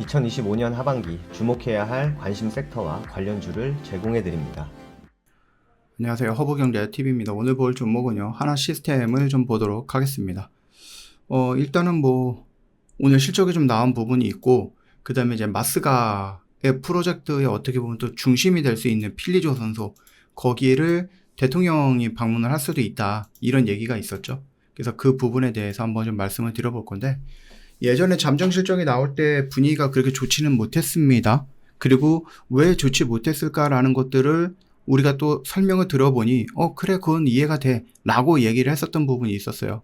2025년 하반기 주목해야 할 관심 섹터와 관련주를 제공해 드립니다. 안녕하세요. 허브경제TV입니다. 오늘 볼 종목은요, 하나 시스템을 좀 보도록 하겠습니다. 일단은 오늘 실적이 좀 나온 부분이 있고, 그 다음에 이제 마스가의 프로젝트에 어떻게 보면 또 중심이 될 수 있는 필리조선소, 거기를 대통령이 방문을 할 수도 있다, 이런 얘기가 있었죠. 그래서 그 부분에 대해서 한번 좀 말씀을 드려볼 건데, 예전에 잠정 실적이 나올 때 분위기가 그렇게 좋지는 못했습니다. 그리고 왜 좋지 못했을까라는 것들을 우리가 또 설명을 들어보니 그래, 그건 이해가 돼 라고 얘기를 했었던 부분이 있었어요.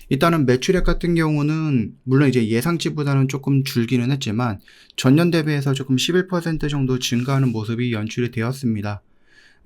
일단은 매출액 같은 경우는 물론 이제 예상치보다는 조금 줄기는 했지만 전년 대비해서 조금 11% 정도 증가하는 모습이 연출이 되었습니다.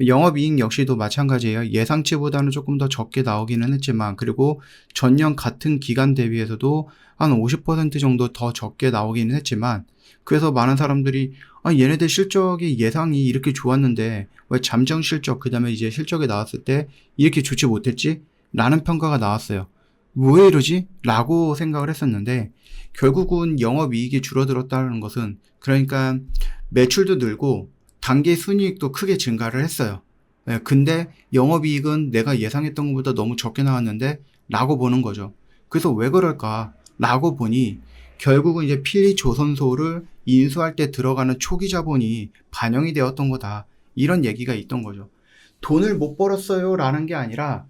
영업이익 역시도 마찬가지예요. 예상치보다는 조금 더 적게 나오기는 했지만, 그리고 전년 같은 기간 대비해서도 한 50% 정도 더 적게 나오기는 했지만, 그래서 많은 사람들이 얘네들 실적이 예상이 이렇게 좋았는데 왜 잠정 실적, 그 다음에 이제 실적이 나왔을 때 이렇게 좋지 못했지? 라는 평가가 나왔어요. 왜 이러지? 라고 생각을 했었는데, 결국은 영업이익이 줄어들었다는 것은, 그러니까 매출도 늘고 단기 순이익도 크게 증가를 했어요. 근데 영업이익은 내가 예상했던 것보다 너무 적게 나왔는데 라고 보는 거죠. 그래서 왜 그럴까 라고 보니, 결국은 이제 필리조선소를 인수할 때 들어가는 초기 자본이 반영이 되었던 거다, 이런 얘기가 있던 거죠. 돈을 못 벌었어요 라는 게 아니라,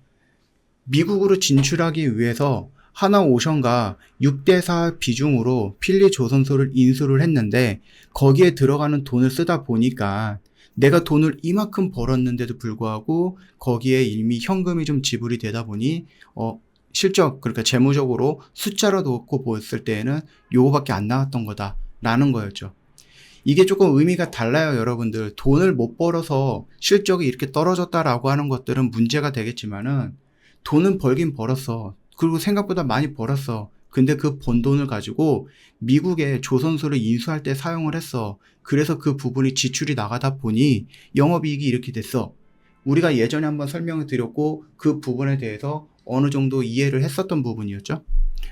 미국으로 진출하기 위해서 하나오션과 6대4 비중으로 필리조선소를 인수를 했는데, 거기에 들어가는 돈을 쓰다 보니까 내가 돈을 이만큼 벌었는데도 불구하고 거기에 이미 현금이 좀 지불이 되다 보니 실적, 그러니까 재무적으로 숫자로 놓고 보았을 때에는 요거밖에 안 나왔던 거다 라는 거였죠. 이게 조금 의미가 달라요, 여러분들. 돈을 못 벌어서 실적이 이렇게 떨어졌다라고 하는 것들은 문제가 되겠지만은, 돈은 벌긴 벌었어. 그리고 생각보다 많이 벌었어. 근데 그 번 돈을 가지고 미국의 조선소를 인수할 때 사용을 했어. 그래서 그 부분이 지출이 나가다 보니 영업이익이 이렇게 됐어. 우리가 예전에 한번 설명을 드렸고, 그 부분에 대해서 어느 정도 이해를 했었던 부분이었죠.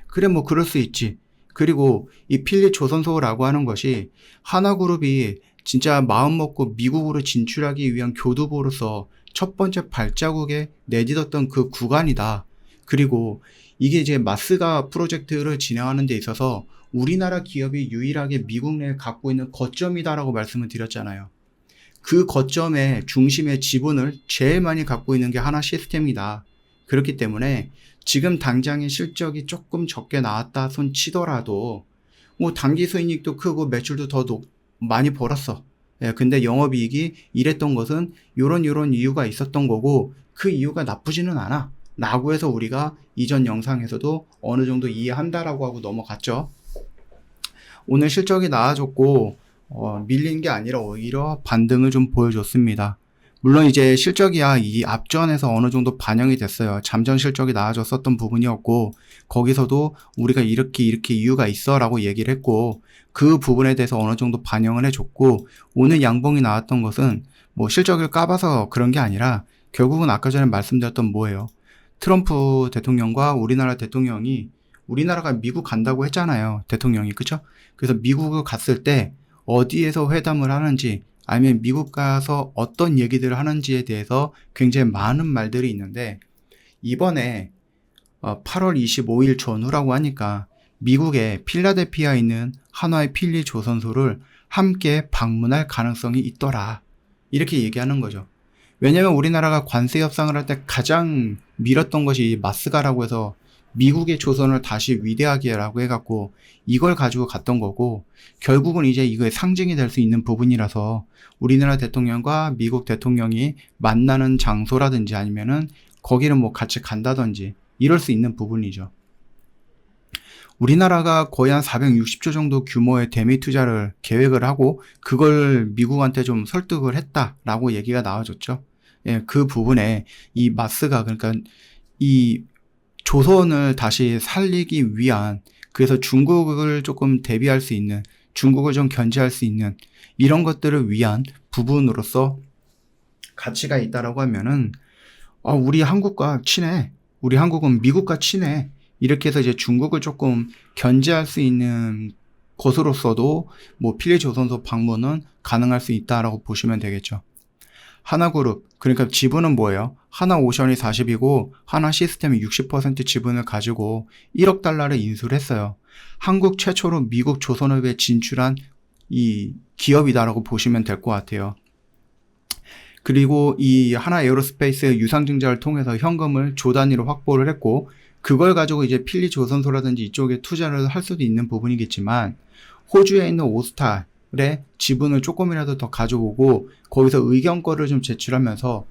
그래, 그럴 수 있지. 그리고 이 필리조선소라고 하는 것이 하나그룹이 진짜 마음먹고 미국으로 진출하기 위한 교두보로서 첫 번째 발자국에 내딛었던 그 구간이다. 그리고 이게 이제 마스가 프로젝트를 진행하는 데 있어서 우리나라 기업이 유일하게 미국 내에 갖고 있는 거점이다라고 말씀을 드렸잖아요. 그 거점의 중심의 지분을 제일 많이 갖고 있는 게 하나 시스템이다. 그렇기 때문에 지금 당장의 실적이 조금 적게 나왔다 손 치더라도 단기 수익도 크고 매출도 더 많이 벌었어. 근데 영업이익이 이랬던 것은 요런 이유가 있었던 거고, 그 이유가 나쁘지는 않아 라고 해서 우리가 이전 영상에서도 어느 정도 이해한다라고 하고 넘어갔죠. 오늘 실적이 나아졌고 밀린 게 아니라 오히려 반등을 좀 보여줬습니다. 물론 이제 실적이야 이 앞전에서 어느 정도 반영이 됐어요. 잠정 실적이 나아졌었던 부분이었고, 거기서도 우리가 이렇게 이유가 있어 라고 얘기를 했고, 그 부분에 대해서 어느 정도 반영을 해줬고, 오늘 양봉이 나왔던 것은 실적을 까봐서 그런 게 아니라, 결국은 아까 전에 말씀드렸던 뭐예요? 트럼프 대통령과 우리나라 대통령이, 우리나라가 미국 간다고 했잖아요, 대통령이. 그쵸? 그래서 미국을 갔을 때 어디에서 회담을 하는지, 아니면 미국 가서 어떤 얘기들을 하는지에 대해서 굉장히 많은 말들이 있는데, 이번에 8월 25일 전후라고 하니까 미국의 필라델피아에 있는 한화의 필리조선소를 함께 방문할 가능성이 있더라, 이렇게 얘기하는 거죠. 왜냐면 우리나라가 관세 협상을 할 때 가장 밀었던 것이 마스가라고 해서 미국의 조선을 다시 위대하게라고 해갖고 이걸 가지고 갔던 거고, 결국은 이제 이거의 상징이 될 수 있는 부분이라서 우리나라 대통령과 미국 대통령이 만나는 장소라든지 아니면은 거기를 같이 간다든지 이럴 수 있는 부분이죠. 우리나라가 거의 한 460조 정도 규모의 대미 투자를 계획을 하고 그걸 미국한테 좀 설득을 했다라고 얘기가 나와줬죠. 그 부분에 이 마스가, 그러니까 이 조선을 다시 살리기 위한, 그래서 중국을 조금 대비할 수 있는, 중국을 좀 견제할 수 있는 이런 것들을 위한 부분으로서 가치가 있다라고 하면은 우리 한국과 친해, 우리 한국은 미국과 친해, 이렇게 해서 이제 중국을 조금 견제할 수 있는 것으로서도 뭐 필리조선소 방문은 가능할 수 있다라고 보시면 되겠죠. 하나그룹, 그러니까 지분은 뭐예요? 하나오션이 40이고 하나시스템이 60% 지분을 가지고 1억 달러를 인수를 했어요. 한국 최초로 미국 조선업에 진출한 이 기업이다라고 보시면 될 것 같아요. 그리고 이 하나에어로스페이스 유상증자를 통해서 현금을 조 단위로 확보를 했고, 그걸 가지고 이제 필리조선소라든지 이쪽에 투자를 할 수도 있는 부분이겠지만, 호주에 있는 오스탈의 지분을 조금이라도 더 가져오고 거기서 의견권을 좀 제출하면서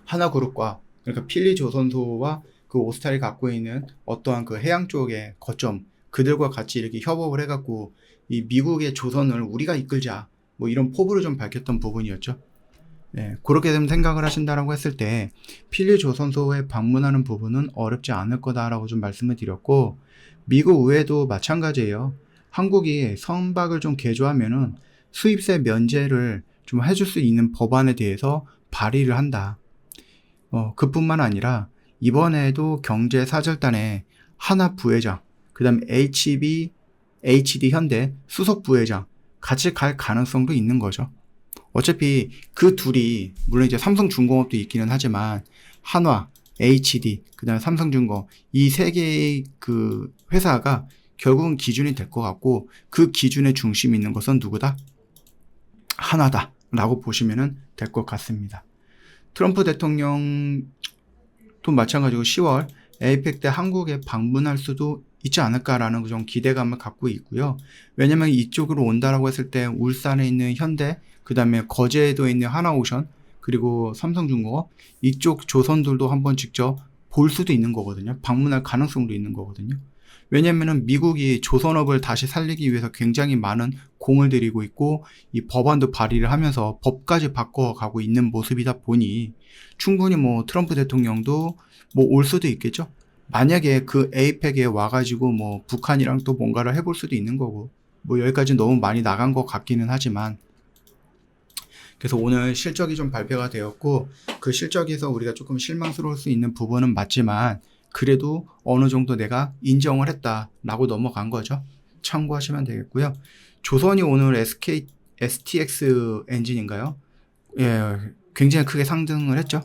하나그룹과, 그러니까 필리조선소와 그 오스탈이 갖고 있는 어떠한 그 해양 쪽의 거점, 그들과 같이 이렇게 협업을 해갖고 이 미국의 조선을 우리가 이끌자, 뭐 이런 포부를 좀 밝혔던 부분이었죠. 네, 그렇게 좀 생각을 하신다라고 했을 때 필리조선소에 방문하는 부분은 어렵지 않을 거다라고 좀 말씀을 드렸고, 미국 의회도 마찬가지예요. 한국이 선박을 좀 개조하면은 수입세 면제를 좀 해줄 수 있는 법안에 대해서 발의를 한다. 그뿐만 아니라 이번에도 경제사절단에 하나 부회장, 그 다음에 HD 현대 수석 부회장 같이 갈 가능성도 있는 거죠. 어차피 그 둘이, 물론 이제 삼성중공업도 있기는 하지만 한화, HD, 그 다음에 삼성중공업, 이 세 개의 그 회사가 결국은 기준이 될 것 같고, 그 기준의 중심이 있는 것은 누구다? 하나다 라고 보시면 될 것 같습니다. 트럼프 대통령도 마찬가지고 10월 에이펙 때 한국에 방문할 수도 있지 않을까라는 좀 기대감을 갖고 있고요. 왜냐면 이쪽으로 온다라고 했을 때 울산에 있는 현대, 그 다음에 거제도에 있는 하나오션, 그리고 삼성중공업, 이쪽 조선들도 한번 직접 볼 수도 있는 거거든요. 방문할 가능성도 있는 거거든요. 왜냐면은 미국이 조선업을 다시 살리기 위해서 굉장히 많은 공을 들이고 있고, 이 법안도 발의를 하면서 법까지 바꿔가고 있는 모습이다 보니 충분히 뭐 트럼프 대통령도 뭐 올 수도 있겠죠. 만약에 그 에이펙에 와가지고 뭐 북한이랑 또 뭔가를 해볼 수도 있는 거고, 뭐 여기까지 너무 많이 나간 것 같기는 하지만, 그래서 오늘 실적이 좀 발표가 되었고, 그 실적에서 우리가 조금 실망스러울 수 있는 부분은 맞지만 그래도 어느 정도 내가 인정을 했다라고 넘어간 거죠. 참고하시면 되겠고요. 조선이 오늘 STX 엔진인가요? 예, 굉장히 크게 상승을 했죠.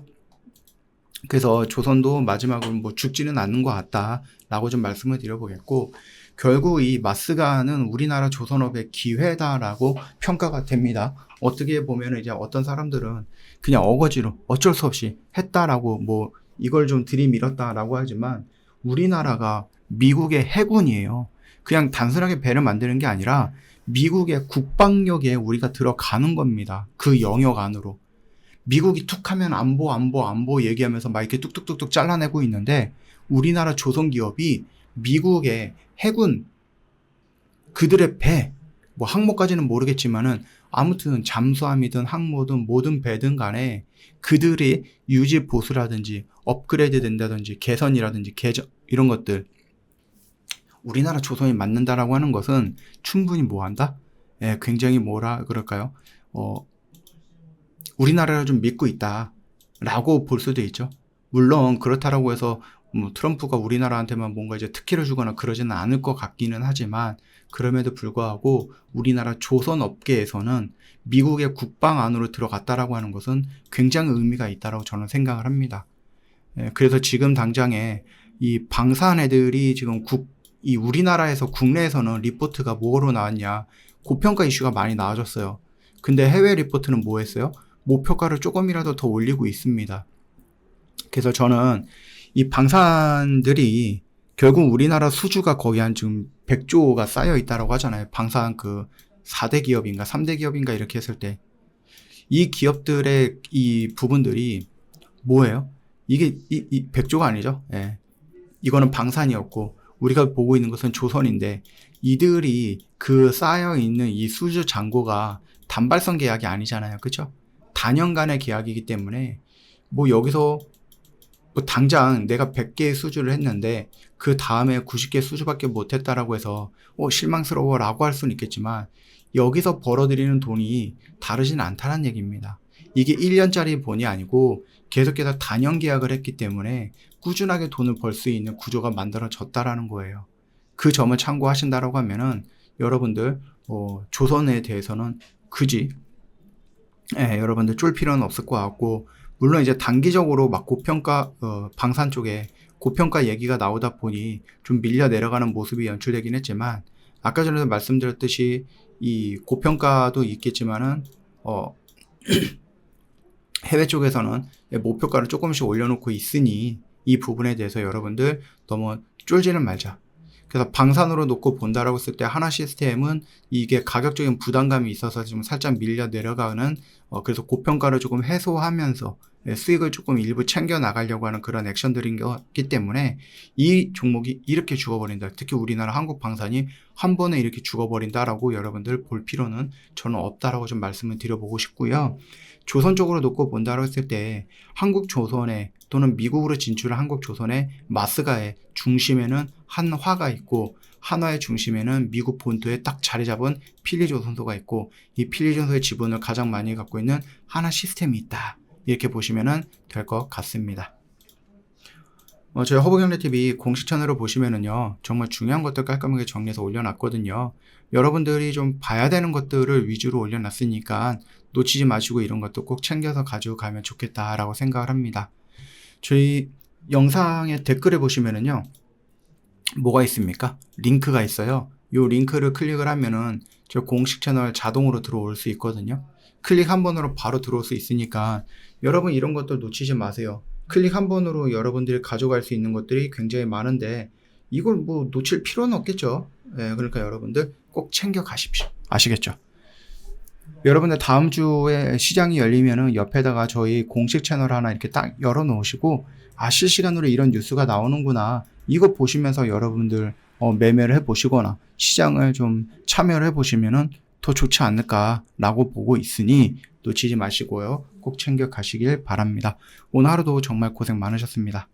그래서 조선도 마지막으로 뭐 죽지는 않는 것 같다라고 좀 말씀을 드려보겠고, 결국 이 마스가는 우리나라 조선업의 기회다라고 평가가 됩니다. 어떻게 보면 이제 어떤 사람들은 그냥 어거지로 어쩔 수 없이 했다라고 뭐 이걸 좀 들이밀었다라고 하지만, 우리나라가 미국의 해군이에요. 그냥 단순하게 배를 만드는 게 아니라 미국의 국방력에 우리가 들어가는 겁니다. 그 영역 안으로. 미국이 툭 하면 안보 얘기하면서 막 이렇게 뚝뚝뚝뚝 잘라내고 있는데, 우리나라 조선기업이 미국의 해군, 그들의 배, 뭐 항모까지는 모르겠지만은 아무튼 잠수함이든 항모든 모든 배든 간에 그들의 유지 보수라든지 업그레이드 된다든지 개선이라든지 개정, 이런 것들 우리나라 조선이 맞는다라고 하는 것은 충분히 뭐한다? 예, 굉장히 뭐라 그럴까요? 우리나라를 좀 믿고 있다라고 볼 수도 있죠. 물론 그렇다라고 해서 뭐 트럼프가 우리나라한테만 뭔가 이제 특혜를 주거나 그러지는 않을 것 같기는 하지만, 그럼에도 불구하고 우리나라 조선 업계에서는 미국의 국방 안으로 들어갔다라고 하는 것은 굉장히 의미가 있다라고 저는 생각을 합니다. 예, 그래서 지금 당장에 이 방산 애들이 지금 이 우리나라에서 국내에서는 리포트가 뭐로 나왔냐, 고평가 이슈가 많이 나와졌어요. 근데 해외 리포트는 뭐 했어요? 목표가를 조금이라도 더 올리고 있습니다. 그래서 저는 이 방산들이 결국 우리나라 수주가 거의 한 지금 100조가 쌓여 있다라고 하잖아요. 방산 그 4대 기업인가 3대 기업인가 이렇게 했을 때 이 기업들의 이 부분들이 뭐예요? 이게 이 100조가 아니죠. 예. 이거는 방산이었고 우리가 보고 있는 것은 조선인데, 이들이 그 쌓여 있는 이 수주 잔고가 단발성 계약이 아니잖아요. 그렇죠? 단연간의 계약이기 때문에 뭐 여기서 뭐 당장 내가 100개의 수주를 했는데 그 다음에 90개 수주밖에 못했다라고 해서 실망스러워라고 할 수는 있겠지만, 여기서 벌어들이는 돈이 다르진 않다는 얘기입니다. 이게 1년짜리 본이 아니고 계속해서 단연 계약을 했기 때문에 꾸준하게 돈을 벌 수 있는 구조가 만들어졌다라는 거예요. 그 점을 참고하신다라고 하면은 여러분들 조선에 대해서는 굳이 여러분들 쫄 필요는 없을 것 같고, 물론 이제 단기적으로 막 고평가 방산 쪽에 고평가 얘기가 나오다 보니 좀 밀려 내려가는 모습이 연출되긴 했지만, 아까 전에도 말씀드렸듯이 이 고평가도 있겠지만은 해외 쪽에서는 목표가를 조금씩 올려놓고 있으니 이 부분에 대해서 여러분들 너무 쫄지는 말자. 그래서 방산으로 놓고 본다라고 했을 때 하나 시스템은 이게 가격적인 부담감이 있어서 지금 살짝 밀려 내려가는 그래서 고평가를 조금 해소하면서 수익을 조금 일부 챙겨 나가려고 하는 그런 액션들인 거기 때문에 이 종목이 이렇게 죽어버린다. 특히 우리나라 한국 방산이 한 번에 이렇게 죽어버린다라고 여러분들 볼 필요는 저는 없다라고 좀 말씀을 드려보고 싶고요. 조선 쪽으로 놓고 본다고 했을 때 한국 조선에 또는 미국으로 진출한 한국 조선의 마스가의 중심에는 한화가 있고, 한화의 중심에는 미국 본토에 딱 자리 잡은 필리조선소가 있고, 이 필리조선소의 지분을 가장 많이 갖고 있는 하나 시스템이 있다. 이렇게 보시면 될 것 같습니다. 저희 허브경제TV 공식 채널을 보시면은요, 정말 중요한 것들 깔끔하게 정리해서 올려놨거든요. 여러분들이 좀 봐야 되는 것들을 위주로 올려놨으니까 놓치지 마시고 이런 것도 꼭 챙겨서 가지고 가면 좋겠다라고 생각을 합니다. 저희 영상의 댓글에 보시면은요, 뭐가 있습니까? 링크가 있어요. 이 링크를 클릭을 하면은 저 공식 채널 자동으로 들어올 수 있거든요. 클릭 한 번으로 바로 들어올 수 있으니까 여러분 이런 것들 놓치지 마세요. 클릭 한 번으로 여러분들이 가져갈 수 있는 것들이 굉장히 많은데 이걸 뭐 놓칠 필요는 없겠죠. 그러니까 여러분들 꼭 챙겨 가십시오. 아시겠죠? 여러분들 다음 주에 시장이 열리면은 옆에다가 저희 공식 채널 하나 이렇게 딱 열어 놓으시고, 실시간으로 이런 뉴스가 나오는구나, 이거 보시면서 여러분들 매매를 해 보시거나 시장을 좀 참여를 해 보시면은 더 좋지 않을까라고 보고 있으니 놓치지 마시고요. 꼭 챙겨 가시길 바랍니다. 오늘 하루도 정말 고생 많으셨습니다.